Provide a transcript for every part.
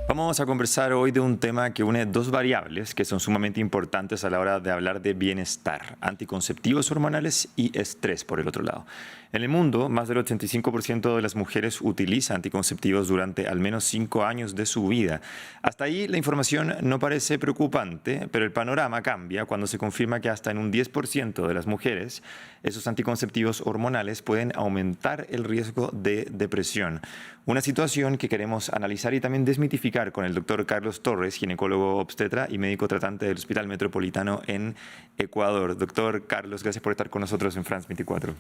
Vamos a conversar hoy de un tema que une dos variables que son sumamente importantes a la hora de hablar de bienestar: anticonceptivos hormonales y estrés, por el otro lado. En el mundo, más del 85% de las mujeres utiliza anticonceptivos durante al menos 5 años de su vida. Hasta ahí la información no parece preocupante, pero el panorama cambia cuando se confirma que hasta en un 10% de las mujeres esos anticonceptivos hormonales pueden aumentar el riesgo de depresión. Una situación que queremos analizar y también desmitificar con el doctor Carlos Torres, ginecólogo obstetra y médico tratante del Hospital Metropolitano en Ecuador. Doctor Carlos, gracias por estar con nosotros en France 24.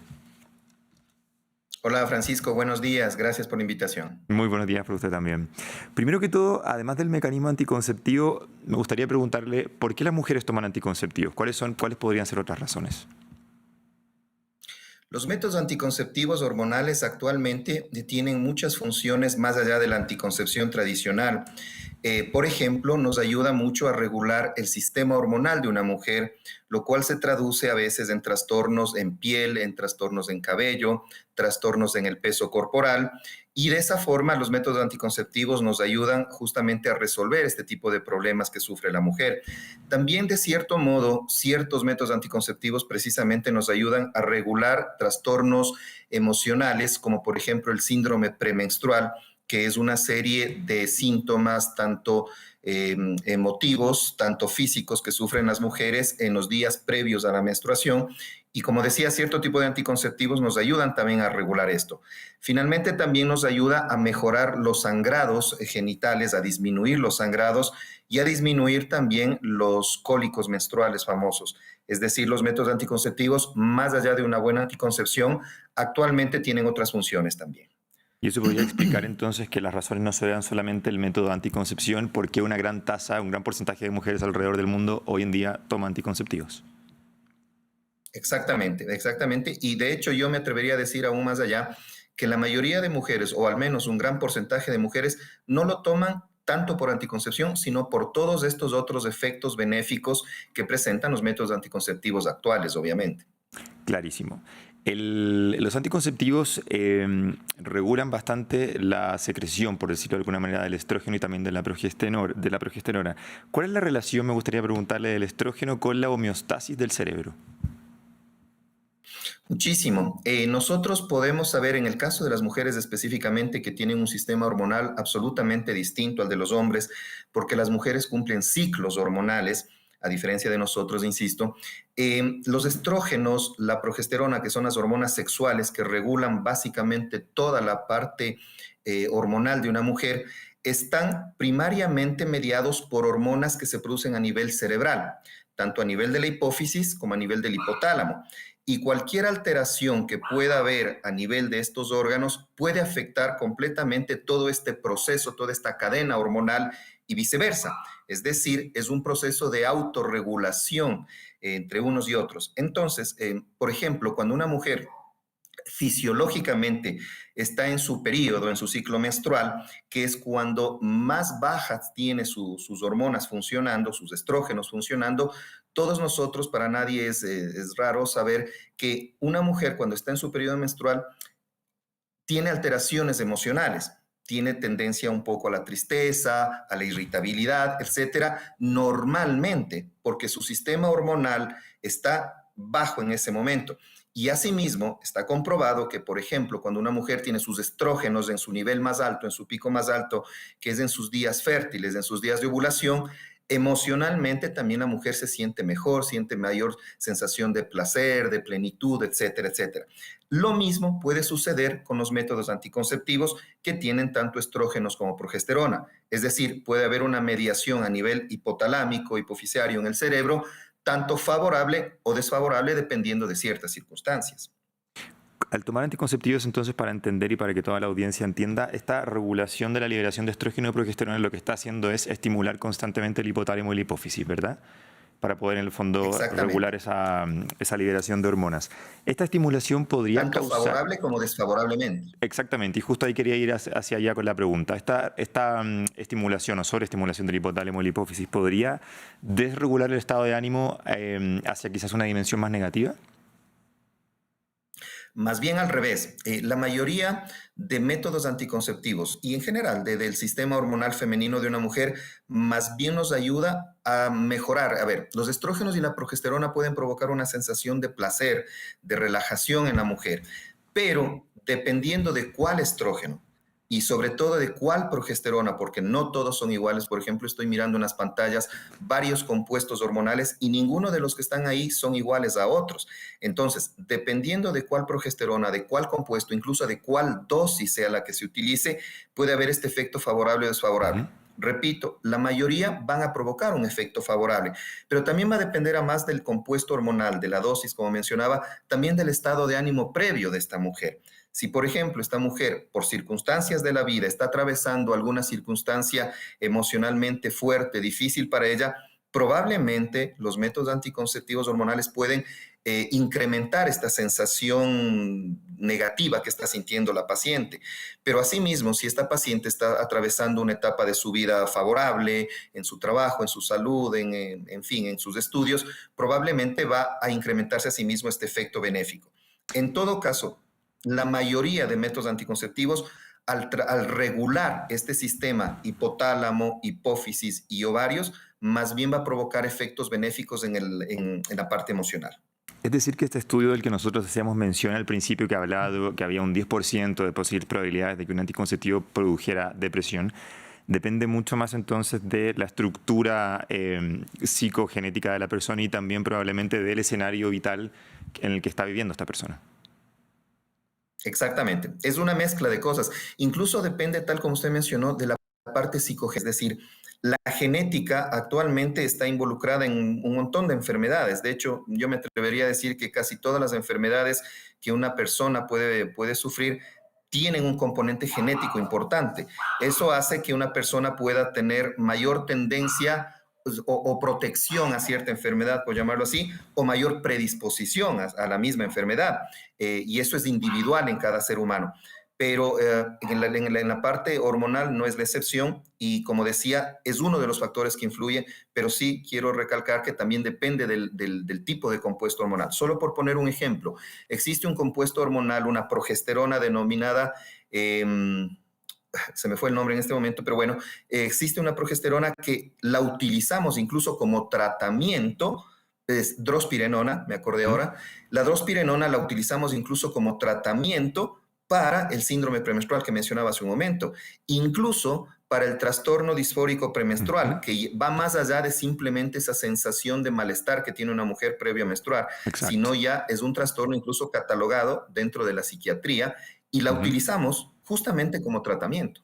Hola Francisco, buenos días, gracias por la invitación. Muy buenos días para usted también. Primero que todo, además del mecanismo anticonceptivo, me gustaría preguntarle por qué las mujeres toman anticonceptivos. ¿Cuáles podrían ser otras razones? Los métodos anticonceptivos hormonales actualmente tienen muchas funciones más allá de la anticoncepción tradicional. Por ejemplo, nos ayuda mucho a regular el sistema hormonal de una mujer, lo cual se traduce a veces en trastornos en piel, en trastornos en cabello, trastornos en el peso corporal. Y de esa forma, los métodos anticonceptivos nos ayudan justamente a resolver este tipo de problemas que sufre la mujer. También, de cierto modo, ciertos métodos anticonceptivos precisamente nos ayudan a regular trastornos emocionales, como por ejemplo el síndrome premenstrual, que es una serie de síntomas tanto emotivos, tanto físicos que sufren las mujeres en los días previos a la menstruación. Y como decía, cierto tipo de anticonceptivos nos ayudan también a regular esto. Finalmente, también nos ayuda a mejorar los sangrados genitales, a disminuir los sangrados y a disminuir también los cólicos menstruales famosos. Es decir, los métodos anticonceptivos, más allá de una buena anticoncepción, actualmente tienen otras funciones también. Y eso podría explicar entonces que las razones no sean solamente el método de anticoncepción, porque una gran tasa, un gran porcentaje de mujeres alrededor del mundo hoy en día toma anticonceptivos. Exactamente, exactamente. Y de hecho yo me atrevería a decir aún más allá que la mayoría de mujeres, o al menos un gran porcentaje de mujeres, no lo toman tanto por anticoncepción, sino por todos estos otros efectos benéficos que presentan los métodos anticonceptivos actuales, obviamente. Clarísimo. Los anticonceptivos regulan bastante la secreción, por decirlo de alguna manera, del estrógeno y también de la progesterona. ¿Cuál es la relación, me gustaría preguntarle, del estrógeno con la homeostasis del cerebro? Muchísimo. Nosotros podemos saber en el caso de las mujeres específicamente que tienen un sistema hormonal absolutamente distinto al de los hombres, porque las mujeres cumplen ciclos hormonales, a diferencia de nosotros, insisto. Los estrógenos, la progesterona, que son las hormonas sexuales que regulan básicamente toda la parte hormonal de una mujer, están primariamente mediados por hormonas que se producen a nivel cerebral, tanto a nivel de la hipófisis como a nivel del hipotálamo. Y cualquier alteración que pueda haber a nivel de estos órganos puede afectar completamente todo este proceso, toda esta cadena hormonal y viceversa. Es decir, es un proceso de autorregulación entre unos y otros. Entonces, por ejemplo, cuando una mujer fisiológicamente está en su periodo, en su ciclo menstrual, que es cuando más bajas tiene sus hormonas funcionando, sus estrógenos funcionando, todos nosotros, para nadie es raro saber que una mujer cuando está en su periodo menstrual tiene alteraciones emocionales, tiene tendencia un poco a la tristeza, a la irritabilidad, etcétera, normalmente, porque su sistema hormonal está bajo en ese momento. Y asimismo, está comprobado que, por ejemplo, cuando una mujer tiene sus estrógenos en su nivel más alto, en su pico más alto, que es en sus días fértiles, en sus días de ovulación, emocionalmente también la mujer se siente mejor, siente mayor sensación de placer, de plenitud, etcétera, etcétera. Lo mismo puede suceder con los métodos anticonceptivos que tienen tanto estrógenos como progesterona. Es decir, puede haber una mediación a nivel hipotalámico, hipoficiario en el cerebro, tanto favorable o desfavorable dependiendo de ciertas circunstancias. Al tomar anticonceptivos, entonces, para entender y para que toda la audiencia entienda, esta regulación de la liberación de estrógeno y progesterona lo que está haciendo es estimular constantemente el hipotálamo y la hipófisis, ¿verdad? Para poder, en el fondo, regular Exactamente. esa liberación de hormonas. Esta estimulación podría Tanto causar... favorable como desfavorablemente. Exactamente, y justo ahí quería ir hacia allá con la pregunta. ¿Esta estimulación o sobreestimulación del hipotálamo y la hipófisis podría desregular el estado de ánimo hacia quizás una dimensión más negativa? Más bien al revés, la mayoría de métodos anticonceptivos y en general del sistema hormonal femenino de una mujer, más bien nos ayuda a mejorar. A ver, los estrógenos y la progesterona pueden provocar una sensación de placer, de relajación en la mujer, pero dependiendo de cuál estrógeno y sobre todo de cuál progesterona, porque no todos son iguales. Por ejemplo, estoy mirando en las pantallas varios compuestos hormonales y ninguno de los que están ahí son iguales a otros. Entonces, dependiendo de cuál progesterona, de cuál compuesto, incluso de cuál dosis sea la que se utilice, puede haber este efecto favorable o desfavorable. Ujú. Repito, la mayoría van a provocar un efecto favorable, pero también va a depender a más del compuesto hormonal, de la dosis, como mencionaba, también del estado de ánimo previo de esta mujer. Si, por ejemplo, esta mujer, por circunstancias de la vida, está atravesando alguna circunstancia emocionalmente fuerte, difícil para ella, probablemente los métodos anticonceptivos hormonales pueden incrementar esta sensación negativa que está sintiendo la paciente. Pero asimismo, si esta paciente está atravesando una etapa de su vida favorable, en su trabajo, en su salud, en fin, en sus estudios, probablemente va a incrementarse a sí mismo este efecto benéfico. En todo caso, la mayoría de métodos anticonceptivos, al regular este sistema hipotálamo, hipófisis y ovarios, más bien va a provocar efectos benéficos en la parte emocional. Es decir, que este estudio del que nosotros hacíamos mención al principio, que hablaba de que había un 10% de posibles probabilidades de que un anticonceptivo produjera depresión, depende mucho más entonces de la estructura psicogenética de la persona y también probablemente del escenario vital en el que está viviendo esta persona. Exactamente. Es una mezcla de cosas. Incluso depende, tal como usted mencionó, de la parte psicogenética. Es decir, la genética actualmente está involucrada en un montón de enfermedades. De hecho, yo me atrevería a decir que casi todas las enfermedades que una persona puede sufrir tienen un componente genético importante. Eso hace que una persona pueda tener mayor tendencia pues, o protección a cierta enfermedad, por llamarlo así, o mayor predisposición a la misma enfermedad. Y eso es individual en cada ser humano. Pero en la parte hormonal no es la excepción y como decía, es uno de los factores que influye, pero sí quiero recalcar que también depende del tipo de compuesto hormonal. Solo por poner un ejemplo, existe un compuesto hormonal, una progesterona denominada, se me fue el nombre en este momento, pero bueno, existe una progesterona que la utilizamos incluso como tratamiento, es drospirenona, me acordé ¿Mm? ahora, la drospirenona la utilizamos incluso como tratamiento para el síndrome premenstrual que mencionaba hace un momento, incluso para el trastorno disfórico premenstrual, Ujú. que va más allá de simplemente esa sensación de malestar que tiene una mujer previa a menstruar, Exacto. sino ya es un trastorno incluso catalogado dentro de la psiquiatría y la Ujú. utilizamos justamente como tratamiento.